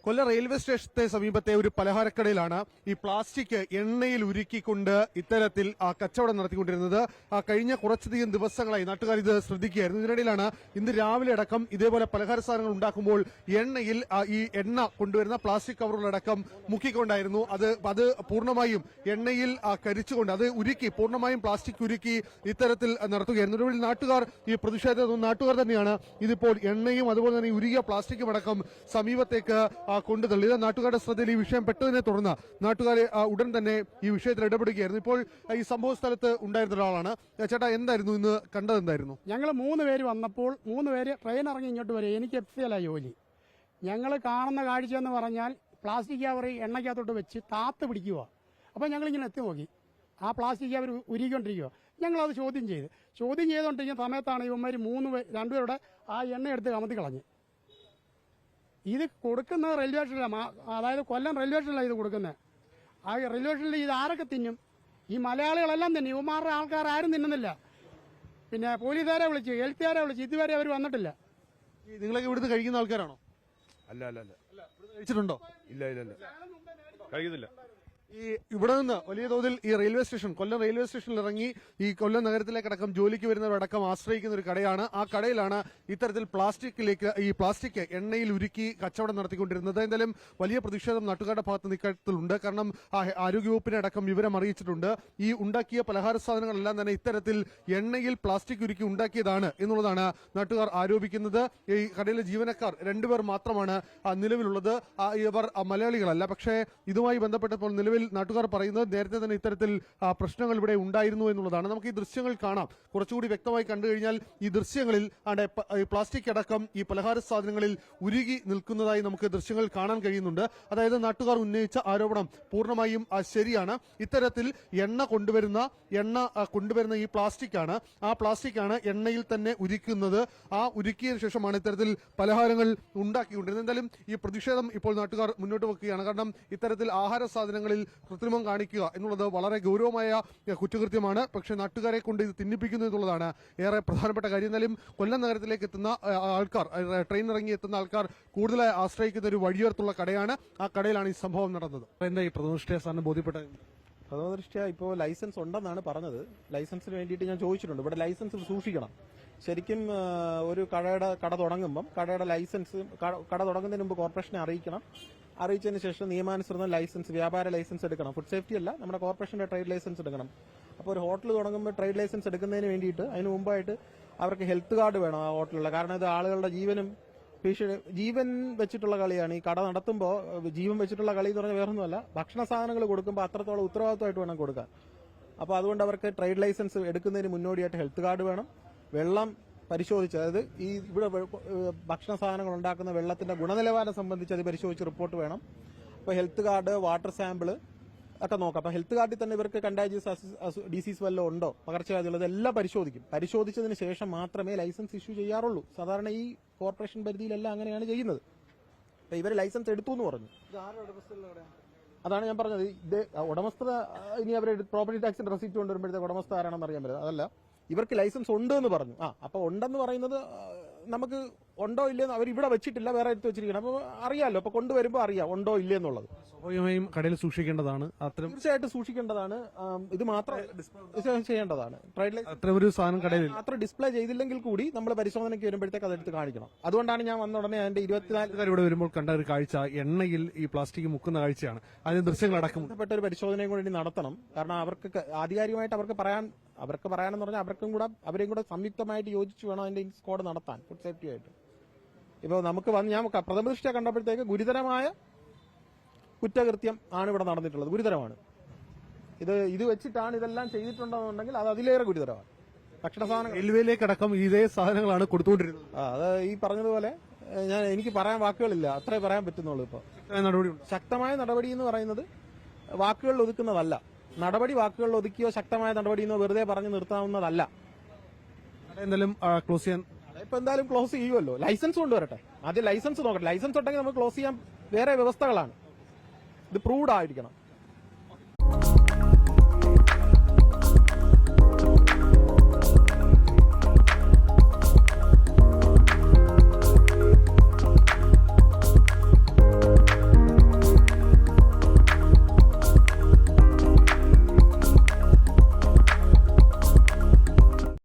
കൊല്ലം railway സ്റ്റേഷന്റെ സമീപത്തെ ഒരു പലഹാരക്കടയിലാണ് ഈ പ്ലാസ്റ്റിക് എണ്ണയിൽ ഉരുക്കിക്കൊണ്ട് ഇത്തരത്തിൽ കച്ചവടം നടത്തിക്കൊണ്ടിരുന്നത്. കഴിഞ്ഞ കുറച്ചധികം ദിവസങ്ങളായി നാട്ടുകാർ ഇത് ശ്രദ്ധിക്കുകയായിരുന്നു. ഇതിനിടയിലാണ് ഇന്ന് രാവിലെ അടക്കം ഇതേപോലെ പലഹാര സാധനങ്ങൾ ഉണ്ടാക്കുമ്പോൾ എണ്ണയിൽ ഈ എണ്ണ കൊണ്ടുവരുന്ന പ്ലാസ്റ്റിക് കവറുകളടക്കം മുക്കിക്കൊണ്ടായിരുന്നു. അത് പൂർണ്ണമായും എണ്ണയിൽ കരിച്ചുകൊണ്ട് അത് ഉരുക്കി പൂർണ്ണമായും പ്ലാസ്റ്റിക് ഉരുക്കി ഇത്തരത്തിൽ നടത്തുകയായിരുന്നു. നിലവിൽ നാട്ടുകാർ ഈ പ്രതിഷേധം നാട്ടുകാർ തന്നെയാണ് ഇതിപ്പോൾ എണ്ണയും അതുപോലെ തന്നെ ഉരുകിയ പ്ലാസ്റ്റിക്കും അടക്കം സമീപത്തേക്ക് കൊണ്ടു തള്ളി. നാട്ടുകാരുടെ ശ്രദ്ധയിൽ ഈ വിഷയം പെട്ടതിനെ തുടർന്ന് നാട്ടുകാരെ ഉടൻ തന്നെ ഈ വിഷയത്തിൽ ഇടപെടുകയായിരുന്നു. ഇപ്പോൾ ഈ സംഭവ സ്ഥലത്ത് ഉണ്ടായിരുന്ന ഒരാളാണ്. ചേട്ടാ, എന്തായിരുന്നു ഇന്ന് കണ്ടത്? എന്തായിരുന്നു? ഞങ്ങൾ 3 പേര് വന്നപ്പോൾ 3 പേര് ട്രെയിൻ ഇറങ്ങി ഇങ്ങോട്ട് വരും. എനിക്ക് എഫ്സിയല്ല ജോലി. ഞങ്ങൾ കാണുന്ന കാഴ്ച എന്ന് പറഞ്ഞാൽ പ്ലാസ്റ്റിക് കവർ എണ്ണയ്ക്കകത്തോട്ട് വെച്ച് താത്ത് പിടിക്കുക. അപ്പോൾ ഞങ്ങളിങ്ങനെ എത്തി നോക്കി, ആ പ്ലാസ്റ്റിക് കവർ ഉരുകിക്കൊണ്ടിരിക്കുക. ഞങ്ങളത് ചോദ്യം ചെയ്തുകൊണ്ടിരിക്കുന്ന സമയത്താണ് ഇവന്മാർ 2 പേരുടെ ആ എണ്ണ എടുത്ത് കമത്തി കളഞ്ഞ്. ഇത് കൊടുക്കുന്നത് റെയിൽവേ സ്റ്റേഷനിലാണ്, അതായത് കൊല്ലം റെയിൽവേ സ്റ്റേഷനിലാണ് ഇത് കൊടുക്കുന്നത്. ആ റെയിൽവേ സ്റ്റേഷനിൽ ഇത് ആരൊക്കെ തിന്നും? ഈ മലയാളികളെല്ലാം തന്നെ, ഇവന്മാരുടെ ആൾക്കാർ ആരും തിന്നുന്നില്ല. പിന്നെ പോലീസുകാരെ വിളിച്ച്, ഹെൽത്തുകാരെ വിളിച്ച്, ഇതുവരെ അവർ വന്നിട്ടില്ല. നിങ്ങളൊക്കെ ഇവിടുന്ന് കഴിക്കുന്ന ആൾക്കാരാണോ? അല്ല അല്ല അല്ല കഴിച്ചിട്ടുണ്ടോ? ഇല്ല ഇല്ല ഇല്ല കഴിക്കുന്നില്ല. ഈ ഇവിടെ നിന്ന് വലിയ തോതിൽ ഈ റെയിൽവേ സ്റ്റേഷൻ, കൊല്ലം റെയിൽവേ സ്റ്റേഷനിൽ ഇറങ്ങി ഈ കൊല്ലം നഗരത്തിലേക്കടക്കം ജോലിക്ക് വരുന്നവരടക്കം ആശ്രയിക്കുന്ന ഒരു കടയാണ്. ആ കടയിലാണ് ഇത്തരത്തിൽ പ്ലാസ്റ്റിക് എണ്ണയിൽ ഉരുക്കി കച്ചവടം നടത്തിക്കൊണ്ടിരുന്നത്. എന്തായാലും വലിയ പ്രതിഷേധം നാട്ടുകാരുടെ ഭാഗത്ത് നിൽക്കത്തിലുണ്ട്. കാരണം ആരോഗ്യവകുപ്പിനെ അടക്കം വിവരം അറിയിച്ചിട്ടുണ്ട്. ഈ ഉണ്ടാക്കിയ പലഹാര സാധനങ്ങളെല്ലാം തന്നെ ഇത്തരത്തിൽ എണ്ണയിൽ പ്ലാസ്റ്റിക് ഉരുക്കി ഉണ്ടാക്കിയതാണ് എന്നുള്ളതാണ് നാട്ടുകാർ ആരോപിക്കുന്നത്. ഈ കടയിലെ ജീവനക്കാർ 2 പേർ മാത്രമാണ് നിലവിലുള്ളത്. ഇവർ മലയാളികളല്ല. പക്ഷേ ഇതുമായി ബന്ധപ്പെട്ടപ്പോൾ നിലവിൽ നാട്ടുകാർ പറയുന്നത് നേരത്തെ തന്നെ ഇത്തരത്തിൽ പ്രശ്നങ്ങൾ ഇവിടെ ഉണ്ടായിരുന്നു എന്നുള്ളതാണ്. നമുക്ക് ഈ ദൃശ്യങ്ങൾ കാണാം. കുറച്ചുകൂടി വ്യക്തമായി കണ്ടു കഴിഞ്ഞാൽ ഈ ദൃശ്യങ്ങളിൽ പ്ലാസ്റ്റിക് അടക്കം ഈ പലഹാര സാധനങ്ങളിൽ ഉരുകി നിൽക്കുന്നതായി നമുക്ക് ദൃശ്യങ്ങൾ കാണാൻ കഴിയുന്നുണ്ട്. അതായത് നാട്ടുകാർ ഉന്നയിച്ച ആരോപണം പൂർണ്ണമായും ശരിയാണ്. ഇത്തരത്തിൽ എണ്ണ കൊണ്ടുവരുന്ന ഈ പ്ലാസ്റ്റിക്കാണ്, ആ പ്ലാസ്റ്റിക്കാണ് എണ്ണയിൽ തന്നെ ഉരുക്കുന്നത്. ആ ഉരുക്കിയതിനു ശേഷമാണ് ഇത്തരത്തിൽ പലഹാരങ്ങൾ ഉണ്ടാക്കിക്കൊണ്ടിരുന്നത്. എന്തായാലും ഈ പ്രതിഷേധം ഇപ്പോൾ നാട്ടുകാർ മുന്നോട്ട് വെക്കുകയാണ്. കാരണം ഇത്തരത്തിൽ ആഹാര സാധനങ്ങളിൽ കൃത്രിമം കാണിക്കുക എന്നുള്ളത് വളരെ ഗൗരവമായ കുറ്റകൃത്യമാണ്. പക്ഷേ നാട്ടുകാരെ കൊണ്ട് ഇത് തിന്നിപ്പിക്കുന്നു എന്നുള്ളതാണ് ഏറെ പ്രധാനപ്പെട്ട കാര്യം. എന്നാലും കൊല്ലം നഗരത്തിലേക്ക് എത്തുന്ന ആൾക്കാർ, ട്രെയിൻ ഇറങ്ങി എത്തുന്ന ആൾക്കാർ കൂടുതലായി ആശ്രയിക്കുന്ന ഒരു വഴിയോരത്തുള്ള കടയാണ്. ആ കടയിലാണ് ഈ സംഭവം നടന്നത്. എന്താ ഈ പ്രഥമദൃഷ്ട്യാ സാറിന് ബോധ്യപ്പെട്ടത്? പ്രഥമദൃഷ്ട്യാ ഇപ്പോൾ ലൈസൻസ് ഉണ്ടെന്നാണ് പറഞ്ഞത്. ലൈസൻസിന് വേണ്ടിയിട്ട് ഞാൻ ചോദിച്ചിട്ടുണ്ട്. ഇവിടെ ലൈസൻസ് സൂക്ഷിക്കണം. ശരിക്കും ഒരു കട തുടങ്ങുമ്പം കടയുടെ ലൈസൻസ് കട തുടങ്ങുന്നതിന് മുമ്പ് കോർപ്പറേഷനെ അറിയിക്കണം. അറിയിച്ചതിന് ശേഷം നിയമാനുസൃതം ലൈസൻസ്, വ്യാപാര ലൈസൻസ് എടുക്കണം. ഫുഡ് സേഫ്റ്റി അല്ല, നമ്മുടെ കോർപ്പറേഷന്റെ ട്രേഡ് ലൈസൻസ് എടുക്കണം. അപ്പോൾ ഒരു ഹോട്ടൽ തുടങ്ങുമ്പോൾ ട്രേഡ് ലൈസൻസ് എടുക്കുന്നതിന് വേണ്ടിയിട്ട് അതിന് മുമ്പായിട്ട് അവർക്ക് ഹെൽത്ത് കാർഡ് വേണം ആ ഹോട്ടലിലുള്ള. കാരണം ഇത് ആളുകളുടെ ജീവൻ വെച്ചിട്ടുള്ള കളിയാണ്. ഈ കട നടത്തുമ്പോൾ ജീവൻ വെച്ചിട്ടുള്ള കളി എന്ന് പറഞ്ഞാൽ വേറൊന്നുമല്ല, ഭക്ഷണ സാധനങ്ങൾ കൊടുക്കുമ്പോൾ അത്രത്തോളം ഉത്തരവാദിത്തമായിട്ട് വേണം കൊടുക്കാൻ. അപ്പോൾ അതുകൊണ്ട് അവർക്ക് ട്രേഡ് ലൈസൻസ് എടുക്കുന്നതിന് മുന്നോടിയായിട്ട് ഹെൽത്ത് കാർഡ് വേണം. വെള്ളം പരിശോധിച്ച്, അതായത് ഈ ഇവിടെ ഭക്ഷണ സാധനങ്ങൾ ഉണ്ടാക്കുന്ന വെള്ളത്തിന്റെ ഗുണനിലവാരം സംബന്ധിച്ച് അത് പരിശോധിച്ച് റിപ്പോർട്ട് വേണം. അപ്പോൾ ഹെൽത്ത് കാർഡ്, വാട്ടർ സാമ്പിള് ഒക്കെ നോക്കാം. അപ്പോൾ ഹെൽത്ത് കാർഡിൽ തന്നെ ഇവർക്ക് കണ്ടാജിയസ് ഡിസീസ് വല്ലതും ഉണ്ടോ, പകർച്ചവ്യാധികൾ, ഇതെല്ലാം പരിശോധിക്കും. പരിശോധിച്ചതിന് ശേഷം മാത്രമേ ലൈസൻസ് ഇഷ്യൂ ചെയ്യാറുള്ളൂ. സാധാരണ ഈ കോർപ്പറേഷൻ പരിധിയിലെല്ലാം അങ്ങനെയാണ് ചെയ്യുന്നത്. അപ്പോൾ ഇവർ ലൈസൻസ് എടുത്തു എന്ന് പറഞ്ഞു. അതാണ് ഞാൻ പറഞ്ഞത്. ഇത് ഉടമസ്ഥത ഇനി അവർ പ്രോപ്പർട്ടി ടാക്സിന്റെ റെസിപ്റ്റ് കൊണ്ടുവരുമ്പോഴത്തേക്ക് ഉടമസ്ഥ ആരാണെന്ന് അറിയാൻ പറ്റില്ല. അതല്ല, ഇവർക്ക് ലൈസൻസ് ഉണ്ട് എന്ന് പറഞ്ഞു. അപ്പൊ ഉണ്ടെന്ന് പറയുന്നത് നമുക്ക് ഉണ്ടോ ഇല്ലെന്ന് അവർ ഇവിടെ വെച്ചിട്ടില്ല, വേറെ എടുത്ത് വെച്ചിരിക്കണം. അപ്പൊ അറിയാമല്ലോ, അപ്പൊ കൊണ്ടുവരുമ്പോൾ അറിയാം ഉണ്ടോ ഇല്ലെന്നുള്ളത്. സ്വാഭാവികമായും കടയിൽ സൂക്ഷിക്കേണ്ടതാണ്, തീർച്ചയായിട്ടും സൂക്ഷിക്കേണ്ടതാണ്. ഇത് മാത്രം ചെയ്യേണ്ടതാണ്. ഒരു സാധനം കടയിൽ മാത്രം ഡിസ്പ്ലേ ചെയ്തില്ലെങ്കിൽ കൂടി നമ്മൾ പരിശോധനയ്ക്ക് വരുമ്പോഴത്തേക്ക് അതെടുത്ത് കാണിക്കണം. അതുകൊണ്ടാണ് ഞാൻ വന്ന ഉടനെ അതിന്റെ 24 ഇവിടെ വരുമ്പോൾ കണ്ട ഒരു കാഴ്ച എണ്ണയിൽ ഈ പ്ലാസ്റ്റിക് മുക്കുന്ന കാഴ്ചയാണ്. അതിന് ദൃശ്യങ്ങളടക്കം ബന്ധപ്പെട്ട ഒരു പരിശോധനയും കൂടി നടത്തണം. കാരണം അവർക്ക് ആധികാരികമായിട്ട് അവർക്ക് പറയാനെന്ന് പറഞ്ഞാൽ അവരെയും കൂടെ സംയുക്തമായിട്ട് യോജിച്ച് വേണം അതിന്റെ സ്ക്വാഡ് നടത്താൻ, ഫുഡ് സേഫ്റ്റി ആയിട്ട്. ഇപ്പോൾ നമുക്ക് ഞാൻ പ്രഥമദൃഷ്ട്യാ കണ്ടപ്പോഴത്തേക്ക് ഗുരുതരമായ കുറ്റകൃത്യം ആണ് ഇവിടെ നടന്നിട്ടുള്ളത്. ഗുരുതരമാണ്. ഇത് വെച്ചിട്ടാണ് ഇതെല്ലാം ചെയ്തിട്ടുണ്ടെന്നുണ്ടെങ്കിൽ അത് അതിലേറെ ഗുരുതരമാണ്. ഭക്ഷണ സാധനങ്ങൾ റെയിൽവേയിലേക്കടക്കം ഇതേ സാധനങ്ങളാണ് കൊടുത്തുകൊണ്ടിരുന്നത്. അത് ഈ പറഞ്ഞതുപോലെ എനിക്ക് പറയാൻ വാക്കുകളില്ല, അത്രേ പറയാൻ പറ്റുന്നുള്ളൂ. ഇപ്പോൾ ശക്തമായ നടപടി എന്ന് പറയുന്നത് വാക്കുകളിൽ ഒതുക്കുന്നതല്ല. നടപടി വാക്കുകളിൽ ഒതുക്കിയോ ശക്തമായ നടപടിയെന്നോ വെറുതെ പറഞ്ഞു നിർത്താവുന്നതല്ല. എന്തായാലും ക്ലോസ് ചെയ്യാൻ ഇപ്പൊ എന്തായാലും ക്ലോസ് ചെയ്യുമല്ലോ. ലൈസൻസ് കൊണ്ടുവരട്ടെ, ആദ്യം ലൈസൻസ് നോക്കട്ടെ. ലൈസൻസ് ഉണ്ടെങ്കിൽ നമുക്ക് ക്ലോസ് ചെയ്യാൻ വേറെ വ്യവസ്ഥകളാണ്. ഇത് പ്രൂവ്ഡ് ആയിരിക്കണം.